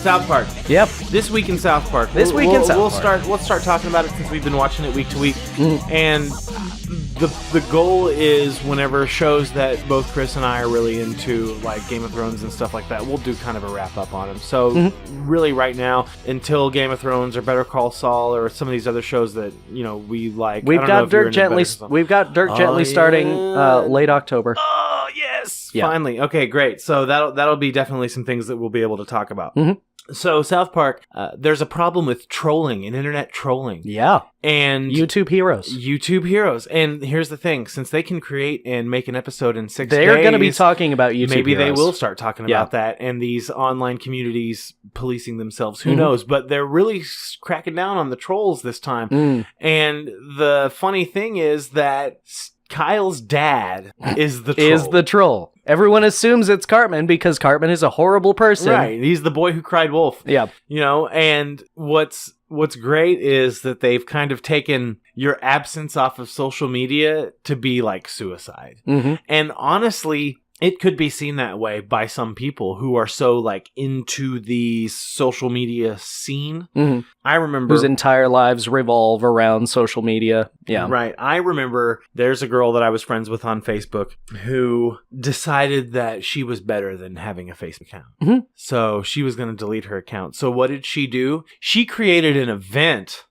South Park. Yep. This week in South Park. Let's start talking about it since we've been watching it week to week. And the goal is whenever shows that both Chris and I are really into, like Game of Thrones and stuff like that, we'll do kind of a wrap up on them. So really right now, until Game of Thrones or Better Call Saul or some of these other shows that, you know, we like. We've got Dirk Gently starting late October. Oh, yes. Yeah. Finally. Okay, great. So that'll be definitely some things that we'll be able to talk about. So South Park, there's a problem with trolling and internet trolling. Yeah. And YouTube heroes. And here's the thing. Since they can create and make an episode in 6 days... They're going to be talking about YouTube maybe heroes. They will start talking about that and these online communities policing themselves. Who knows? But they're really cracking down on the trolls this time. And the funny thing is that Kyle's dad is the troll. Everyone assumes it's Cartman because Cartman is a horrible person. Right. He's the boy who cried wolf. Yeah. You know, and what's great is that they've kind of taken your absence off of social media to be like suicide. And honestly, it could be seen that way by some people who are so like into the social media scene. I remember whose entire lives revolve around social media. Yeah. Right. I remember there's a girl that I was friends with on Facebook who decided that she was better than having a Facebook account. So she was going to delete her account. So what did she do? She created an event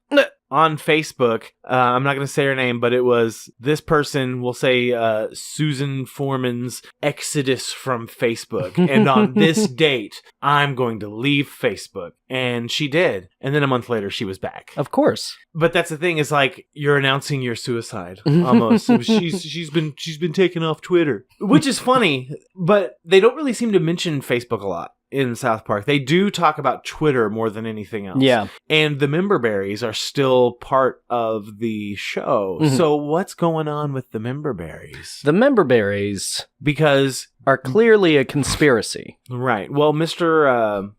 on Facebook. I'm not going to say her name, but it was this person, we'll say Susan Foreman's exodus from Facebook. And on this date, I'm going to leave Facebook. And she did. And then a month later, she was back. Of course. But that's the thing, is like you're announcing your suicide almost. So she's been taken off Twitter, which is funny, but they don't really seem to mention Facebook a lot in South Park. They do talk about Twitter more than anything else. Yeah. And the member berries are still part of the show. So what's going on with the member berries? The member berries Because are clearly a conspiracy. Right. Well, Mr.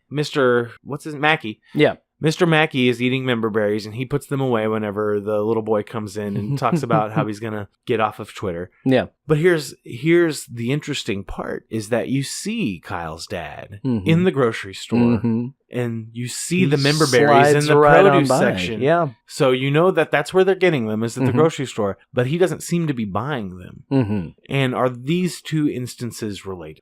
What's his Mackey? Yeah. Mr. Mackey is eating member berries, and he puts them away whenever the little boy comes in and talks about how he's going to get off of Twitter. Yeah. But here's the interesting part, is that you see Kyle's dad in the grocery store, and you see the member berries in the produce section. Yeah. So you know that that's where they're getting them, is at the grocery store, but he doesn't seem to be buying them. And are these two instances related?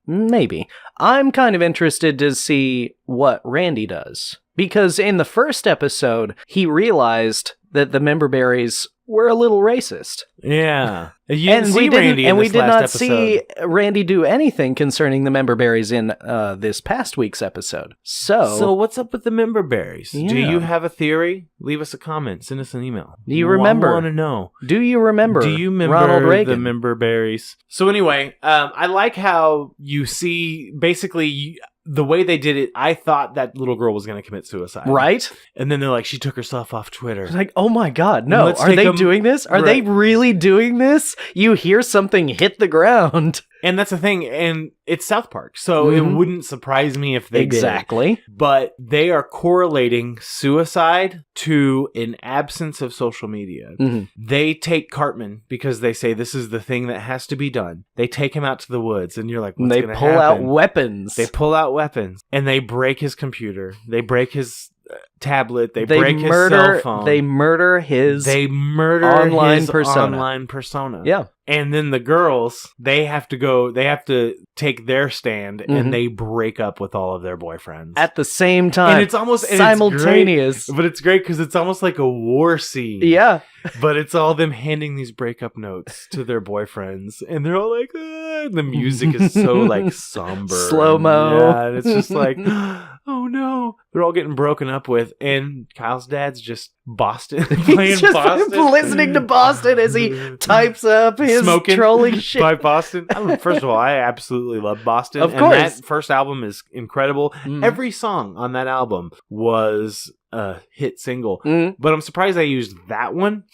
Maybe. I'm kind of interested to see what Randy does. Because in the first episode, he realized that the member berries were a little racist. Yeah. We did not see Randy do anything concerning the member berries in this past week's episode. So what's up with the member berries? Yeah. Do you have a theory? Leave us a comment. Send us an email. Do you remember? I want to know. Do you remember Ronald Reagan? The member berries? So anyway, I like how you see basically the way they did it. I thought that little girl was going to commit suicide. Right? And then they're like, she took herself off Twitter. Like, oh my God, no. Are they doing this? Are they really doing this? You hear something hit the ground. And that's the thing, and it's South Park, so it wouldn't surprise me if they did. But they are correlating suicide to an absence of social media. They take Cartman because they say this is the thing that has to be done. They take him out to the woods, and you're like, what's going to happen? They pull out weapons. They pull out weapons, and they break his computer. They break his tablet. They break his cell phone. They murder his online persona. Yeah. And then the girls, they have to take their stand, and they break up with all of their boyfriends at the same time. And it's almost simultaneous. But it's great because it's almost like a war scene. Yeah. But it's all them handing these breakup notes to their boyfriends, and they're all like, ah. The music is so like somber, slow-mo. Yeah, and it's just like, oh no, they're all getting broken up with, and Kyle's dad's just Boston, playing Boston, listening to Boston as he types up his Smoking trolling shit by Boston. First of all, I absolutely love Boston. Of course, and that first album is incredible. Every song on that album was a hit single, but I'm surprised they used that one.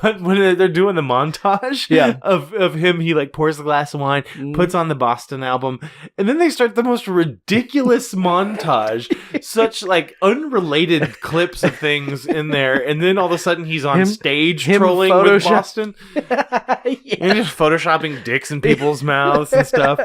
But when they're doing the montage of him, he like pours a glass of wine, puts on the Boston album, and then they start the most ridiculous montage, such like unrelated clips of things in there, and then all of a sudden he's on stage trolling with Boston and just photoshopping dicks in people's mouths and stuff.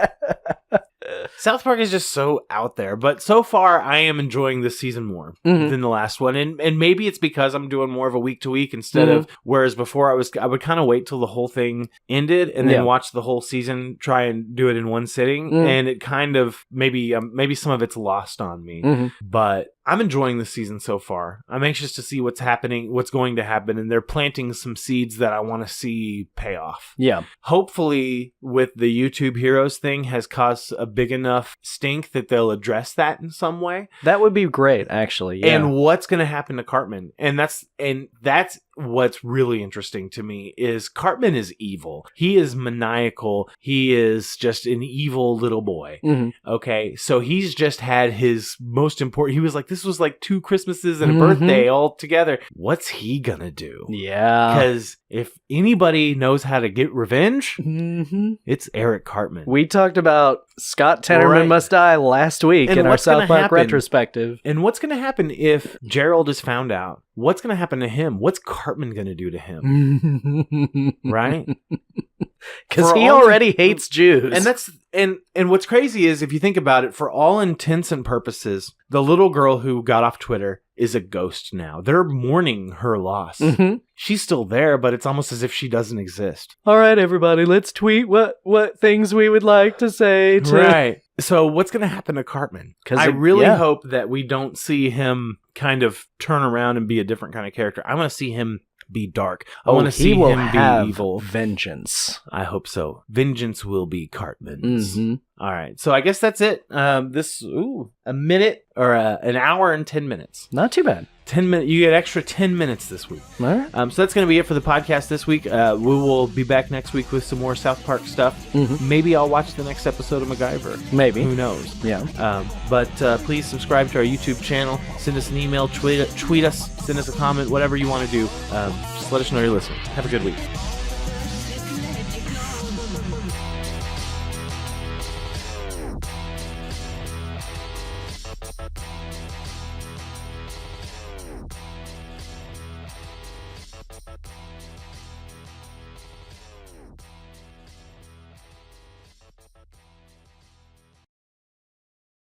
South Park is just so out there. But so far, I am enjoying this season more than the last one. And maybe it's because I'm doing more of a week to week instead of, whereas before I would kind of wait till the whole thing ended and then watch the whole season, try and do it in one sitting. And it kind of, maybe some of it's lost on me. But I'm enjoying the season so far. I'm anxious to see what's going to happen, and they're planting some seeds that I want to see pay off. Yeah. Hopefully, with the YouTube Heroes thing has caused a big enough stink that they'll address that in some way. That would be great, actually. Yeah. And what's going to happen to Cartman? And that's what's really interesting to me is Cartman is evil. He is maniacal. He is just an evil little boy. Okay, so he's just had his most important. He was like, this was like 2 Christmases and a birthday all together. What's he gonna do? Yeah. Because if anybody knows how to get revenge, it's Eric Cartman. We talked about Scott Tenorman Must Die last week in our South Park retrospective. And what's going to happen if Gerald is found out? What's going to happen to him? What's Cartman going to do to him? Right? Because he already hates Jews. And that's and what's crazy is if you think about it, for all intents and purposes, the little girl who got off Twitter is a ghost now. They're mourning her loss. She's still there, but it's almost as if she doesn't exist. All right, everybody, let's tweet what things we would like to say to... Right. So what's going to happen to Cartman? Because I really hope that we don't see him kind of turn around and be a different kind of character. I want to see him be dark. I want to see him be evil. Vengeance. I hope so. Vengeance will be Cartman's. All right. So I guess that's it. A minute or an hour and 10 minutes. Not too bad. 10 minutes. You get extra 10 minutes this week. All right. So that's going to be it for the podcast this week. We will be back next week with some more South Park stuff. Maybe I'll watch the next episode of MacGyver. Maybe. Who knows? Yeah. But please subscribe to our YouTube channel. Send us an email. Tweet us. Send us a comment. Whatever you want to do. Just let us know you're listening. Have a good week.